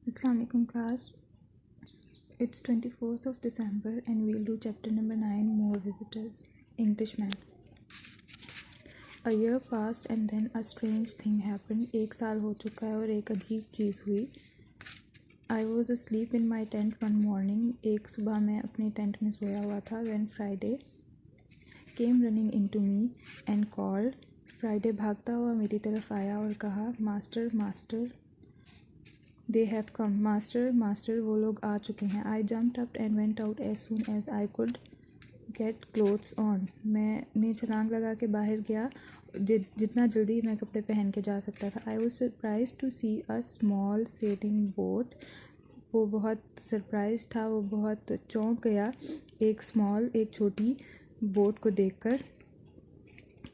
Assalamualaikum class. It's 24th of December and we'll do chapter number 9, More Visitors. Englishman. A year passed and then a strange thing happened. एक साल हो चुका है और एक अजीब चीज़ हुई. I was asleep in my tent one morning. एक सुबह मैं अपने टेंट में सोया हुआ था. When Friday came running into me and called. Friday भागता हुआ मेरी तरफ आया और कहा, master master. They have come. Master, master, वो लोग आ चुके हैं. I jumped up and went out as soon as I could get clothes on. मैंने छलांग लगा के बाहर गया जितना जल्दी मैं कपड़े पहन के जा सकता था. I was surprised to see a small sailing boat. वो बहुत सरप्राइज था, वो बहुत चौंक गया एक छोटी बोट को देखकर.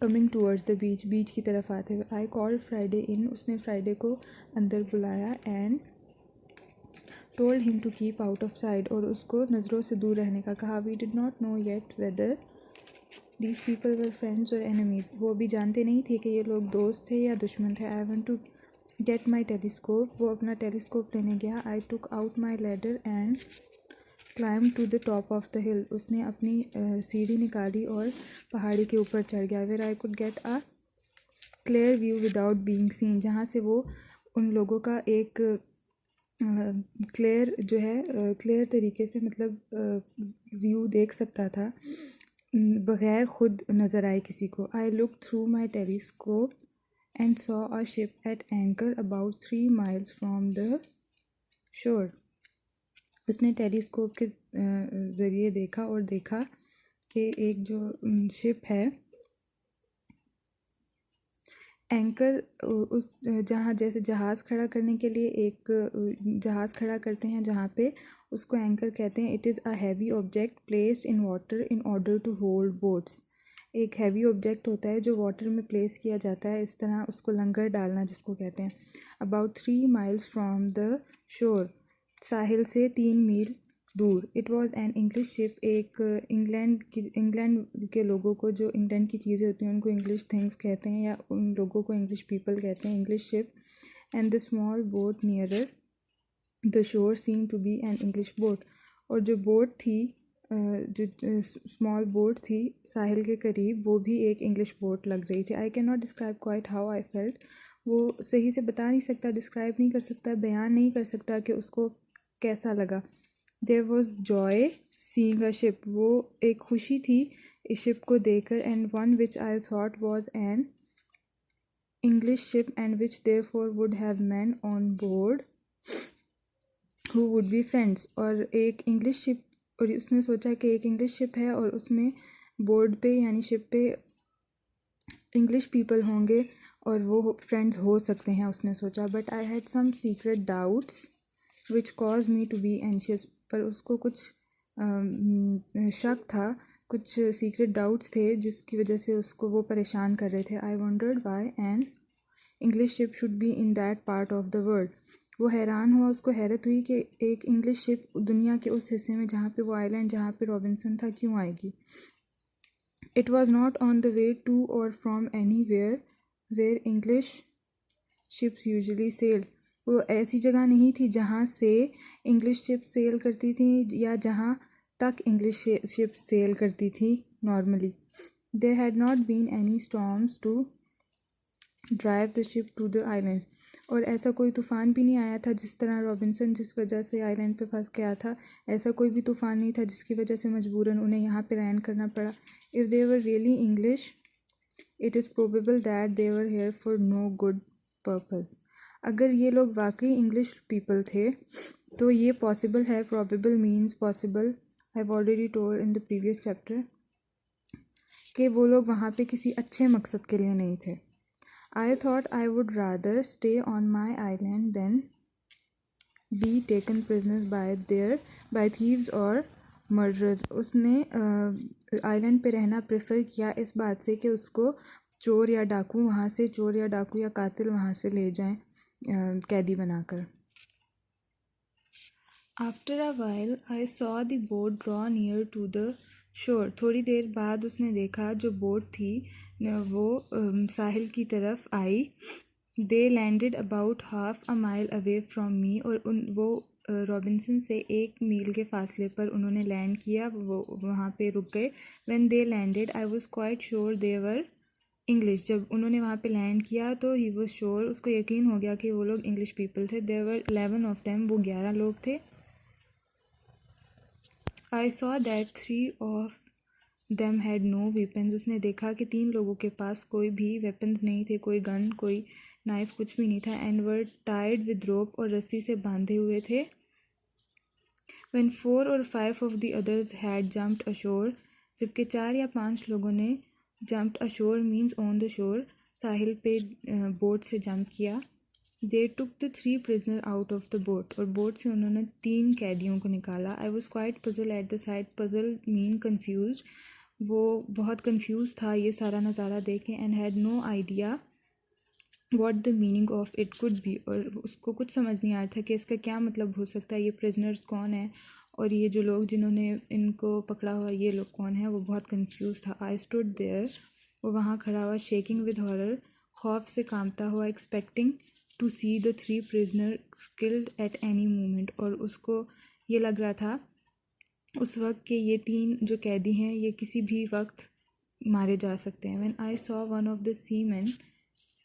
कमिंग टूवर्ड्स द बीच की तरफ आते हुए. I called Friday in. उसने फ्राइडे को अंदर बुलाया and told him to keep out of sight. और उसको नज़रों से दूर रहने का कहा. We did not know yet whether these people were friends और एनिमीज़. वो भी जानते नहीं थे कि ये लोग दोस्त थे या दुश्मन थे. I want to get my telescope. वो अपना टेलीस्कोप लेने गया. I took out my ladder and climb to the top of the hill. उसने अपनी सीढ़ी निकाली और पहाड़ी के ऊपर चढ़ गया. Where I could get a clear view without being seen. जहाँ से वो उन लोगों का एक क्लियर तरीके से मतलब व्यू देख सकता था बग़ैर ख़ुद नज़र आए किसी को. I look through my telescope and saw a ship at anchor about 3 miles from the shore. उसने टेलीस्कोप के ज़रिए देखा कि एक जो शिप है एंकर उस जहाँ जैसे जहाज़ खड़ा करने के लिए एक जहाज़ खड़ा करते हैं जहाँ पे उसको एंकर कहते हैं. It is a heavy object placed in water in order to hold boats. एक हैवी ऑब्जेक्ट होता है जो वाटर में प्लेस किया जाता है, इस तरह उसको लंगर डालना जिसको कहते हैं. अबाउट 3 miles फ्रॉम द शोर. साहिल से 3 मील दूर. It was an English ship. एक इंग्लैंड के लोगों को जो इंग्लैंड की चीज़ें होती हैं उनको इंग्लिश थिंग्स कहते हैं या उन लोगों को इंग्लिश पीपल कहते हैं. English ship and the small boat nearer the shore seem to be an English boat. और जो बोट थी जो स्मॉल बोट थी साहिल के करीब वो भी एक इंग्लिश बोट लग रही थी. I can not describe quite how I felt. वो सही से बता नहीं सकता, डिस्क्राइब नहीं कर सकता, बयान नहीं कर सकता कि उसको कैसा लगा. There was joy seeing a ship. वो एक खुशी थी इस शिप को देखकर. And one which I thought was an English ship and which therefore would have men on board who would be friends. और एक इंग्लिश शिप, और उसने सोचा कि एक इंग्लिश शिप है और उसमें बोर्ड पे यानी शिप पे इंग्लिश पीपल होंगे और वो फ्रेंड्स हो सकते हैं उसने सोचा. But I had some secret doubts which cause me to be anxious. पर उसको कुछ शक था, कुछ सीक्रेट डाउट्स थे जिसकी वजह से उसको वो परेशान कर रहे थे. आई wandered Y N English ship should be in that part of the world. वो हैरान हुआ, उसको हैरत हुई कि एक इंग्लिश शिप दुनिया के उस हिस्से में जहाँ पे वो आइलैंड जहाँ पे रॉबिन्सन था क्यों आएगी. It was not on the way to or from anywhere English ships usually sailed. वो ऐसी जगह नहीं थी जहाँ से इंग्लिश शिप सेल करती थी या जहाँ तक इंग्लिश शिप सेल करती थी normally. There had not been any storms to drive the ship to the island. और ऐसा कोई तूफ़ान भी नहीं आया था जिस तरह रॉबिन्सन जिस वजह से आइलैंड पे फंस गया था, ऐसा कोई भी तूफ़ान नहीं था जिसकी वजह से मजबूरन उन्हें यहाँ पे लैंड करना पड़ा. If they were really English it is probable that they were here for no good purpose. अगर ये लोग वाकई इंग्लिश पीपल थे तो ये पॉसिबल है. Probable means possible. I have already told in the previous chapter कि वो लोग वहाँ पे किसी अच्छे मकसद के लिए नहीं थे. I thought I would rather stay on my island than be taken prisoner by thieves और मर्डरर्स. उसने आइलैंड पे रहना प्रेफर किया इस बात से कि उसको चोर या डाकू या कातिल वहाँ से ले जाएं कैदी बनाकर. After a while I saw the boat draw near to the shore. थोड़ी देर बाद उसने देखा जो बोट थी वो साहिल की तरफ आई. They landed about half a mile away from me, और वो रॉबिन्सन से 1 मील के फासले पर उन्होंने लैंड किया, वो वहाँ पे रुक गए. When they landed I was quite sure they were English. जब उन्होंने वहाँ पे लैंड किया तो ही वॉज श्योर, उसको यकीन हो गया कि वो लोग इंग्लिश पीपल थे. देयर वर 11 ऑफ देम, वो 11 लोग थे. I saw that 3 of them had no weapons. उसने देखा कि 3 लोगों के पास कोई भी वेपन्स नहीं थे, कोई गन, कोई नाइफ, कुछ भी नहीं था. एंड वर टाइड विद रोप, और रस्सी से बांधे हुए थे. When 4 or 5 of the others had jumped ashore, जबकि 4 या 5 लोगों ने jumped ashore means on the shore, साहिल पे बोट से जंप किया. They took the 3 prisoners out of the boat, और बोट से उन्होंने 3 कैदियों को निकाला. I was quite puzzled at the sight. Puzzle mean confused. वो बहुत confused था ये सारा नज़ारा देख के. And had no idea what the meaning of it could be, और उसको कुछ समझ नहीं आ रहा था कि इसका क्या मतलब हो सकता है, ये प्रिजनर्स कौन है और ये जो लोग जिन्होंने इनको पकड़ा हुआ ये लोग कौन है. वो बहुत कंफ्यूज था. आई स्टूड देयर, वो वहाँ खड़ा हुआ, शेकिंग विद हॉरर, खौफ से कांपता हुआ, expecting to see the 3 prisoner killed at any moment, और उसको ये लग रहा था उस वक्त कि ये 3 जो कैदी हैं ये किसी भी वक्त मारे जा सकते हैं. When I saw one of the seamen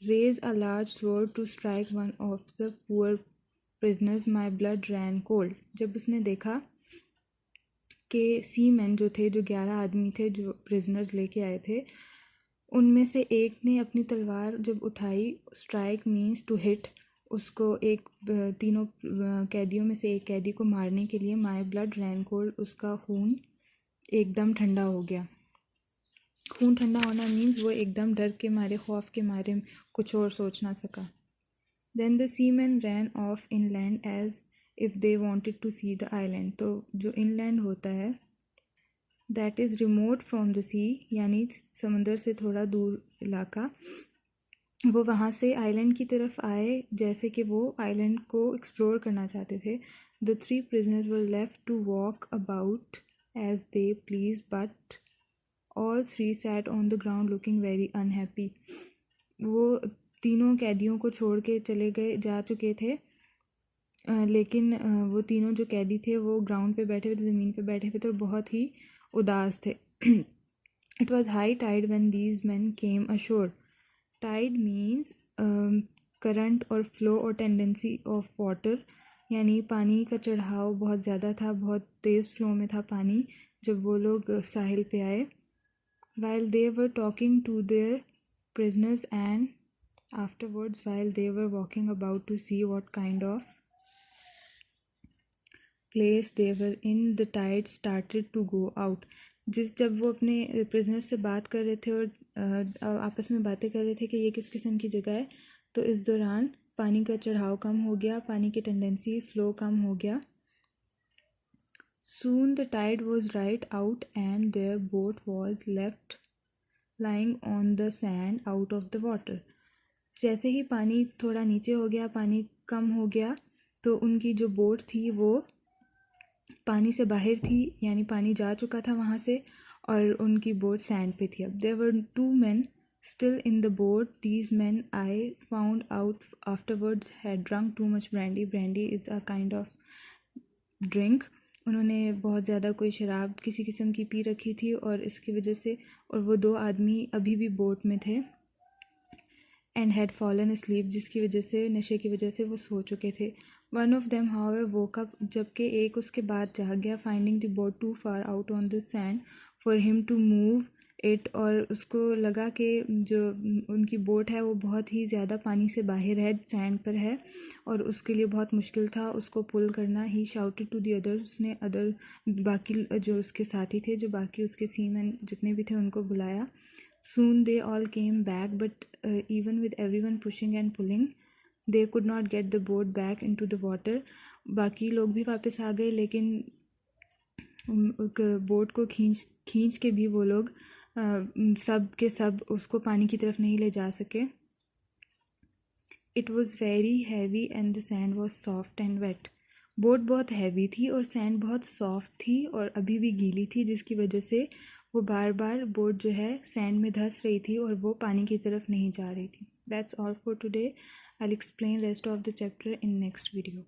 raise a large sword to strike one of the poor prisoners, my blood ran cold. जब उसने देखा कि सी मैन जो थे, जो 11 आदमी थे जो प्रिजनर्स लेके आए थे, उनमें से एक ने अपनी तलवार जब उठाई, स्ट्राइक मीन्स टू हिट, उसको तीनों कैदियों में से एक कैदी को मारने के लिए, माई ब्लड रैन कोल्ड, उसका खून एकदम ठंडा हो गया. खून ठंडा होना मीन्स वो एकदम डर के मारे, खौफ के मारे कुछ और सोच ना सका. Then the seamen ran off inland as if they wanted to see the island. तो जो इनलैंड होता है that is remote from the sea, यानी समंदर से थोड़ा दूर इलाका, वो वहाँ से आइलैंड की तरफ आए जैसे कि वो आइलैंड को एक्सप्लोर करना चाहते थे. The 3 prisoners were left to walk about as they pleased, but all 3 sat on the ground looking very unhappy. वो तीनों कैदियों को छोड़ के चले गए, जा चुके थे, लेकिन वो तीनों जो कैदी थे वो ग्राउंड पे बैठे हुए थे, ज़मीन पे बैठे हुए थे और बहुत ही उदास थे. It was high tide when these men came ashore. Tide means current और flow और tendency of water, यानी पानी का चढ़ाव बहुत ज़्यादा था, बहुत तेज़ फ्लो में था पानी जब वो लोग साहिल पे आए. While they were talking to their prisoners, and afterwards while they were walking about to see what kind of place they were in, the tide started to go out. जब वो अपने prisoners से बात कर रहे थे और आपस में बातें कर रहे थे कि ये किस किस्म की जगह है, तो इस दौरान पानी का चढ़ाव कम हो गया, पानी की टेंडेंसी फ्लो कम हो गया. Soon the tide was right out and their boat was left lying on the sand out of the water. जैसे ही पानी थोड़ा नीचे हो गया, पानी कम हो गया, तो उनकी जो बोट थी वो पानी से बाहर थी, यानी पानी जा चुका था वहाँ से, और उनकी बोट सैंड पे थी. अब there were 2 men still in the boat. These men I found out afterwards had drunk too much brandy. Brandy is a kind of drink. उन्होंने बहुत ज़्यादा कोई शराब किसी किस्म की पी रखी थी और इसकी वजह से, और वो 2 आदमी अभी भी बोट में थे. एंड हैड फॉलन asleep, जिसकी वजह से, नशे की वजह से वो सो चुके थे. One of them however woke up, जबकि एक उसके बाद जाग गया. Finding the boat too far out on the sand for him to move it, और उसको लगा कि जो उनकी बोट है वो बहुत ही ज़्यादा पानी से बाहर है, सैंड पर है, और उसके लिए बहुत मुश्किल था उसको पुल करना. ही शाउटेड टू दी अदर्स, उसने अदर बाकी जो उसके साथी थे, जो बाकी उसके सीमैन जितने भी थे, उनको बुलाया. Soon they all came back, but even with everyone pushing and pulling, they could not get the boat back into the water. बाकी लोग भी वापस आ गए, लेकिन बोट को खींच के भी वो लोग सब के सब उसको पानी की तरफ नहीं ले जा सके. It was very heavy and the sand was soft and wet. Boat बहुत हैवी थी और सैंड बहुत सॉफ्ट थी और अभी भी गीली थी, जिसकी वजह से वो बार बार बोट जो है सैंड में धंस रही थी और वो पानी की तरफ नहीं जा रही थी. That's all for today. I'll explain rest of the chapter in next video.